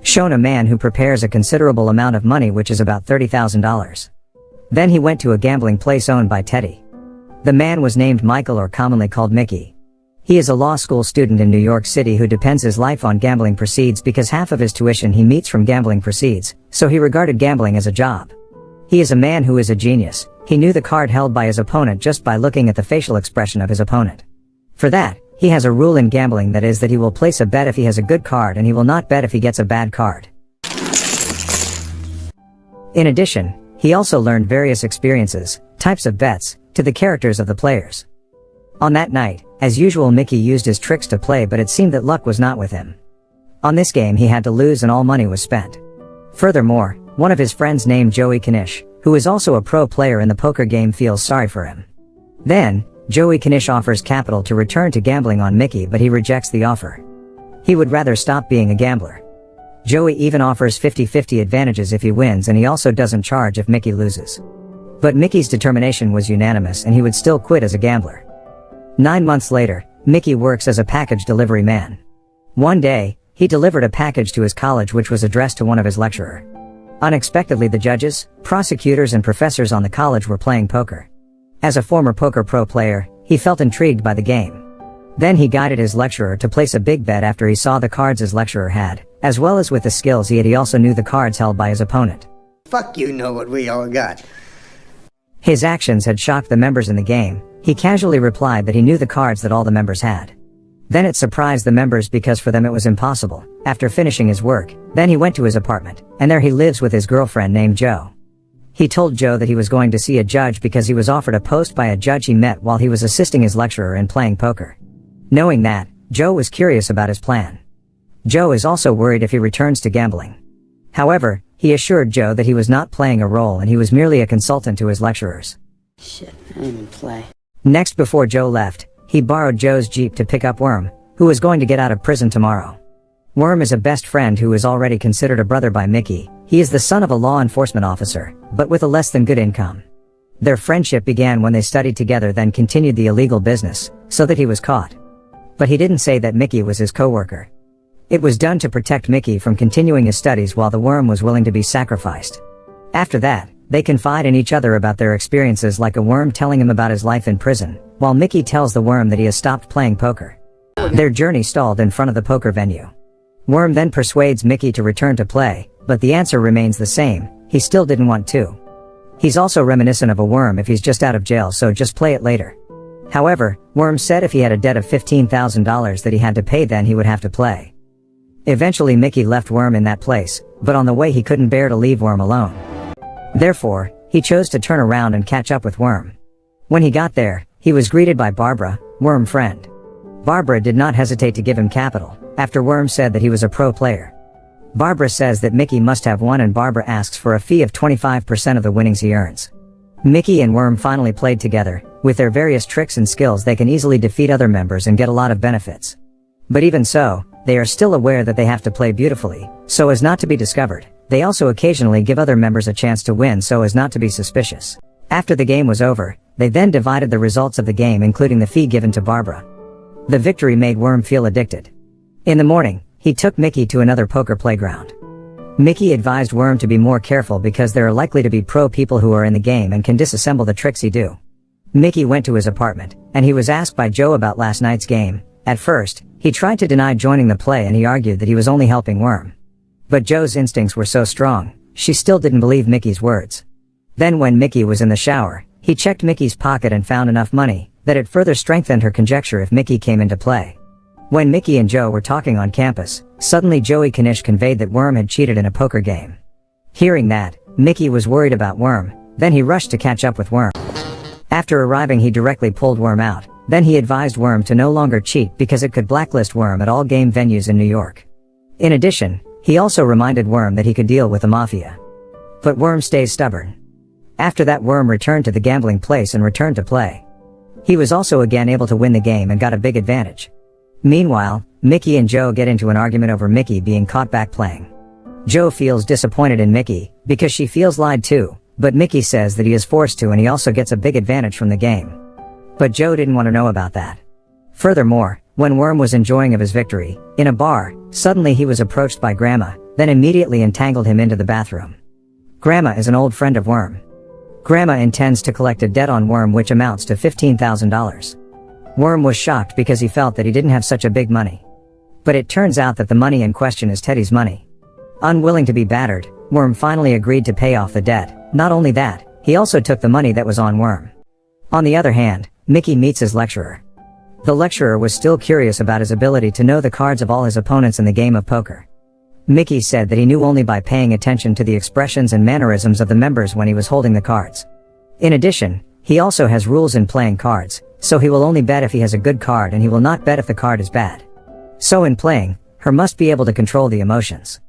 shown a man who prepares a considerable amount of money, which is about $30,000. Then he went to a gambling place owned by Teddy. The man was named Michael, or commonly called Mickey. He is a law school student in New York City who depends his life on gambling proceeds because half of his tuition he meets from gambling proceeds, so he regarded gambling as a job. He is a man who is a genius. He knew the card held by his opponent just by looking at the facial expression of his opponent. For that, he has a rule in gambling, that is that he will place a bet if he has a good card and he will not bet if he gets a bad card. In addition, he also learned various experiences, types of bets, to the characters of the players. On that night, as usual, Mickey used his tricks to play, but it seemed that luck was not with him. On this game he had to lose and all money was spent. Furthermore, one of his friends named Joey Knish, who is also a pro player in the poker game, feels sorry for him. Then, Joey Knish offers capital to return to gambling on Mickey, but he rejects the offer. He would rather stop being a gambler. Joey even offers 50-50 advantages if he wins, and he also doesn't charge if Mickey loses. But Mickey's determination was unanimous and he would still quit as a gambler. 9 months later, Mickey works as a package delivery man. One day, he delivered a package to his college which was addressed to one of his lecturers. Unexpectedly, the judges, prosecutors and professors on the college were playing poker. As a former poker pro player, he felt intrigued by the game. Then he guided his lecturer to place a big bet after he saw the cards his lecturer had, as well as with the skills he had. He also knew the cards held by his opponent. Fuck, you know what we all got. His actions had shocked the members in the game. He casually replied that he knew the cards that all the members had. Then it surprised the members because for them it was impossible. After finishing his work, then he went to his apartment, and there he lives with his girlfriend named Jo. He told Jo that he was going to see a judge because he was offered a post by a judge he met while he was assisting his lecturer in playing poker. Knowing that, Jo was curious about his plan. Jo is also worried if he returns to gambling. However, he assured Jo that he was not playing a role and he was merely a consultant to his lecturers. Shit, I didn't even play. Next, before Jo left, he borrowed Jo's Jeep to pick up Worm, who was going to get out of prison tomorrow. Worm is a best friend who is already considered a brother by Mickey. He is the son of a law enforcement officer, but with a less than good income. Their friendship began when they studied together, then continued the illegal business, so that he was caught. But he didn't say that Mickey was his co-worker. It was done to protect Mickey from continuing his studies while the Worm was willing to be sacrificed. After that, they confide in each other about their experiences, like a Worm telling him about his life in prison, while Mickey tells the Worm that he has stopped playing poker. Their journey stalled in front of the poker venue. Worm then persuades Mickey to return to play, but the answer remains the same: he still didn't want to. He's also reminiscent of a Worm if he's just out of jail, so just play it later. However, Worm said if he had a debt of $15,000 that he had to pay, then he would have to play. Eventually Mickey left Worm in that place, but on the way he couldn't bear to leave Worm alone. Therefore, he chose to turn around and catch up with Worm. When he got there, he was greeted by Barbara, Worm's friend. Barbara did not hesitate to give him capital, after Worm said that he was a pro player. Barbara says that Mickey must have won, and Barbara asks for a fee of 25% of the winnings he earns. Mickey and Worm finally played together. With their various tricks and skills, they can easily defeat other members and get a lot of benefits. But even so, they are still aware that they have to play beautifully, so as not to be discovered. They also occasionally give other members a chance to win so as not to be suspicious. After the game was over, they then divided the results of the game, including the fee given to Barbara. The victory made Worm feel addicted. In the morning, he took Mickey to another poker playground. Mickey advised Worm to be more careful because there are likely to be pro people who are in the game and can disassemble the tricks he do. Mickey went to his apartment, and he was asked by Jo about last night's game. At first, he tried to deny joining the play and he argued that he was only helping Worm. But Jo's instincts were so strong, she still didn't believe Mickey's words. Then when Mickey was in the shower, he checked Mickey's pocket and found enough money that it further strengthened her conjecture if Mickey came into play. When Mickey and Jo were talking on campus, suddenly Joey Knish conveyed that Worm had cheated in a poker game. Hearing that, Mickey was worried about Worm, then he rushed to catch up with Worm. After arriving, he directly pulled Worm out. Then he advised Worm to no longer cheat because it could blacklist Worm at all game venues in New York. In addition, he also reminded Worm that he could deal with the mafia. But Worm stays stubborn. After that, Worm returned to the gambling place and returned to play. He was also again able to win the game and got a big advantage. Meanwhile, Mickey and Jo get into an argument over Mickey being caught back playing. Jo feels disappointed in Mickey because she feels lied to, but Mickey says that he is forced to, and he also gets a big advantage from the game. But Jo didn't want to know about that. Furthermore, when Worm was enjoying of his victory, in a bar, suddenly he was approached by Grandma, then immediately entangled him into the bathroom. Grandma is an old friend of Worm. Grandma intends to collect a debt on Worm which amounts to $15,000. Worm was shocked because he felt that he didn't have such a big money. But it turns out that the money in question is Teddy's money. Unwilling to be battered, Worm finally agreed to pay off the debt. Not only that, he also took the money that was on Worm. On the other hand, Mickey meets his lecturer. The lecturer was still curious about his ability to know the cards of all his opponents in the game of poker. Mickey said that he knew only by paying attention to the expressions and mannerisms of the members when he was holding the cards. In addition, he also has rules in playing cards, so he will only bet if he has a good card and he will not bet if the card is bad. So in playing, he must be able to control the emotions.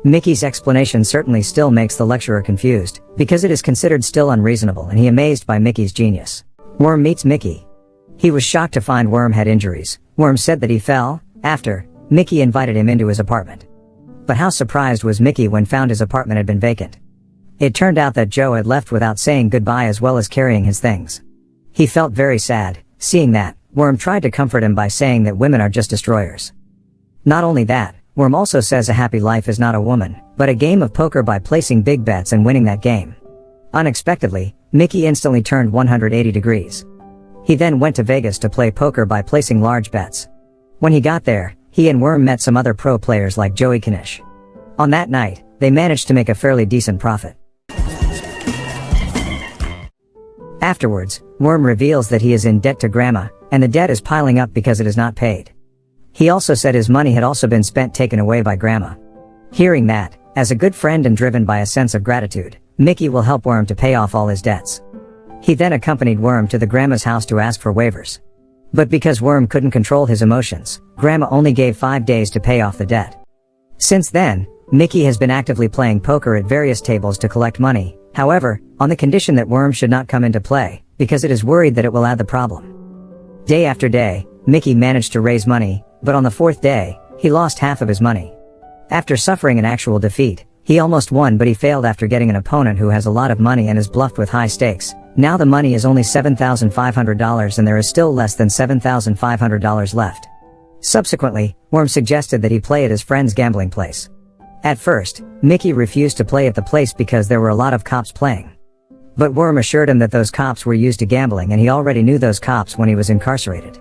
Mickey's explanation certainly still makes the lecturer confused, because it is considered still unreasonable and he amazed by Mickey's genius. Worm meets Mickey. He was shocked to find Worm had injuries. Worm said that he fell. After, Mickey invited him into his apartment. But how surprised was Mickey when found his apartment had been vacant. It turned out that Joe had left without saying goodbye as well as carrying his things. He felt very sad. Seeing that, Worm tried to comfort him by saying that women are just destroyers. Not only that, Worm also says a happy life is not a woman, but a game of poker by placing big bets and winning that game. Unexpectedly, Mickey instantly turned 180 degrees. He then went to Vegas to play poker by placing large bets. When he got there, he and Worm met some other pro players like Joey Knish. On that night, they managed to make a fairly decent profit. Afterwards, Worm reveals that he is in debt to Grandma, and the debt is piling up because it is not paid. He also said his money had also been spent taken away by Grandma. Hearing that, as a good friend and driven by a sense of gratitude, Mickey will help Worm to pay off all his debts. He then accompanied Worm to the Grandma's house to ask for waivers. But because Worm couldn't control his emotions, Grandma only gave 5 days to pay off the debt. Since then, Mickey has been actively playing poker at various tables to collect money, however, on the condition that Worm should not come into play, because it is worried that it will add the problem. Day after day, Mickey managed to raise money, but on the 4th day, he lost half of his money. After suffering an actual defeat, he almost won but he failed after getting an opponent who has a lot of money and is bluffed with high stakes. Now the money is only $7,500 and there is still less than $7,500 left. Subsequently, Worm suggested that he play at his friend's gambling place. At first, Mickey refused to play at the place because there were a lot of cops playing. But Worm assured him that those cops were used to gambling and he already knew those cops when he was incarcerated.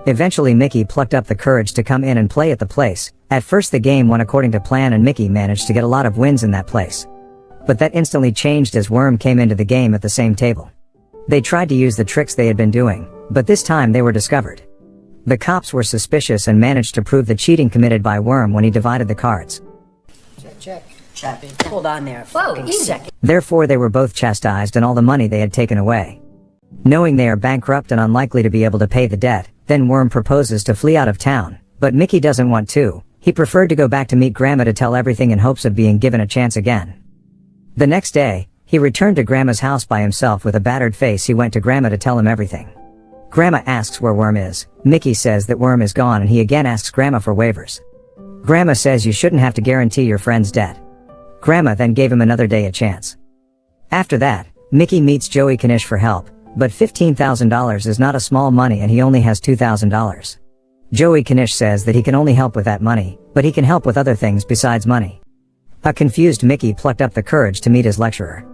Eventually Mickey plucked up the courage to come in and play at the place. At first the game went according to plan and Mickey managed to get a lot of wins in that place. But that instantly changed as Worm came into the game at the same table. They tried to use the tricks they had been doing, but this time they were discovered. The cops were suspicious and managed to prove the cheating committed by Worm when he divided the cards. Check. Hold on there. Whoa, second. Therefore they were both chastised and all the money they had taken away. Knowing they are bankrupt and unlikely to be able to pay the debt, then Worm proposes to flee out of town, but Mickey doesn't want to. He preferred to go back to meet Grandma to tell everything in hopes of being given a chance again. The next day, he returned to Grandma's house by himself with a battered face. He went to Grandma to tell him everything. Grandma asks where Worm is. Mickey says that Worm is gone and he again asks Grandma for waivers. Grandma says you shouldn't have to guarantee your friend's debt. Grandma then gave him another day a chance. After that, Mickey meets Joey Knish for help, but $15,000 is not a small money and he only has $2,000. Joey Knish says that he can only help with that money, but he can help with other things besides money. A confused Mickey plucked up the courage to meet his lecturer.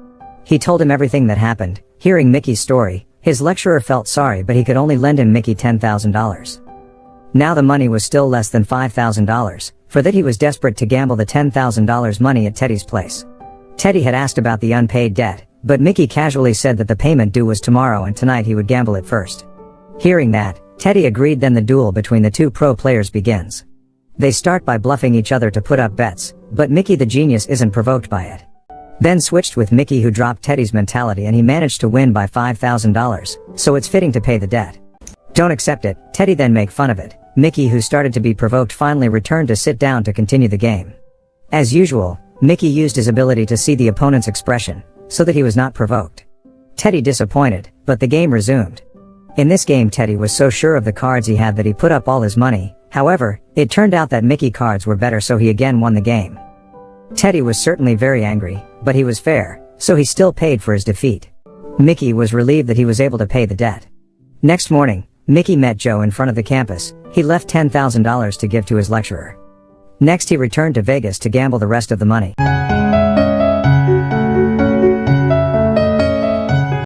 He told him everything that happened. Hearing Mickey's story, his lecturer felt sorry but he could only lend him Mickey $10,000. Now the money was still less than $5,000, for that he was desperate to gamble the $10,000 money at Teddy's place. Teddy had asked about the unpaid debt, but Mickey casually said that the payment due was tomorrow and tonight he would gamble it first. Hearing that, Teddy agreed. Then the duel between the two pro players begins. They start by bluffing each other to put up bets, but Mickey the genius isn't provoked by it. Then switched with Mickey who dropped Teddy's mentality and he managed to win by $5,000, so it's fitting to pay the debt. Don't accept it. Teddy then make fun of it. Mickey who started to be provoked finally returned to sit down to continue the game. As usual, Mickey used his ability to see the opponent's expression, so that he was not provoked. Teddy disappointed, but the game resumed. In this game Teddy was so sure of the cards he had that he put up all his money. However, it turned out that Mickey cards were better so he again won the game. Teddy was certainly very angry, but he was fair, so he still paid for his defeat. Mickey was relieved that he was able to pay the debt. Next morning, Mickey met Joe in front of the campus. He left $10,000 to give to his lecturer. Next he returned to Vegas to gamble the rest of the money.